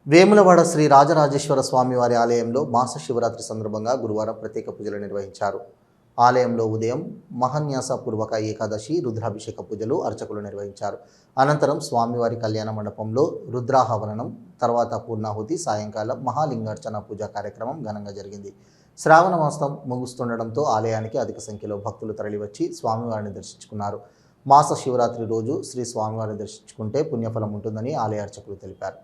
వేములవాడ శ్రీ రాజరాజేశ్వర స్వామివారి ఆలయంలో మాస శివరాత్రి సందర్భంగా గురువారం ప్రత్యేక పూజలు నిర్వహించారు. ఆలయంలో ఉదయం మహాన్యాసపూర్వక ఏకాదశి రుద్రాభిషేక పూజలు అర్చకులు నిర్వహించారు. అనంతరం స్వామివారి కళ్యాణ మండపంలో రుద్రాహవరణం, తర్వాత పూర్ణాహుతి, సాయంకాలం మహాలింగార్చన పూజా కార్యక్రమం ఘనంగా జరిగింది. శ్రావణ మాసం ముగుస్తుండటంతో ఆలయానికి అధిక సంఖ్యలో భక్తులు తరలివచ్చి స్వామివారిని దర్శించుకున్నారు. మాస శివరాత్రి రోజు శ్రీ స్వామివారిని దర్శించుకుంటే పుణ్యఫలం ఉంటుందని ఆలయ అర్చకులు తెలిపారు.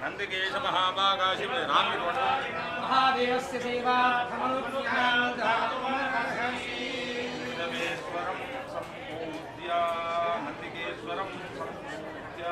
नंदकेश महाभागाशि महादेवस्य सेवा नंदिकेश्वरं सम्पूज्य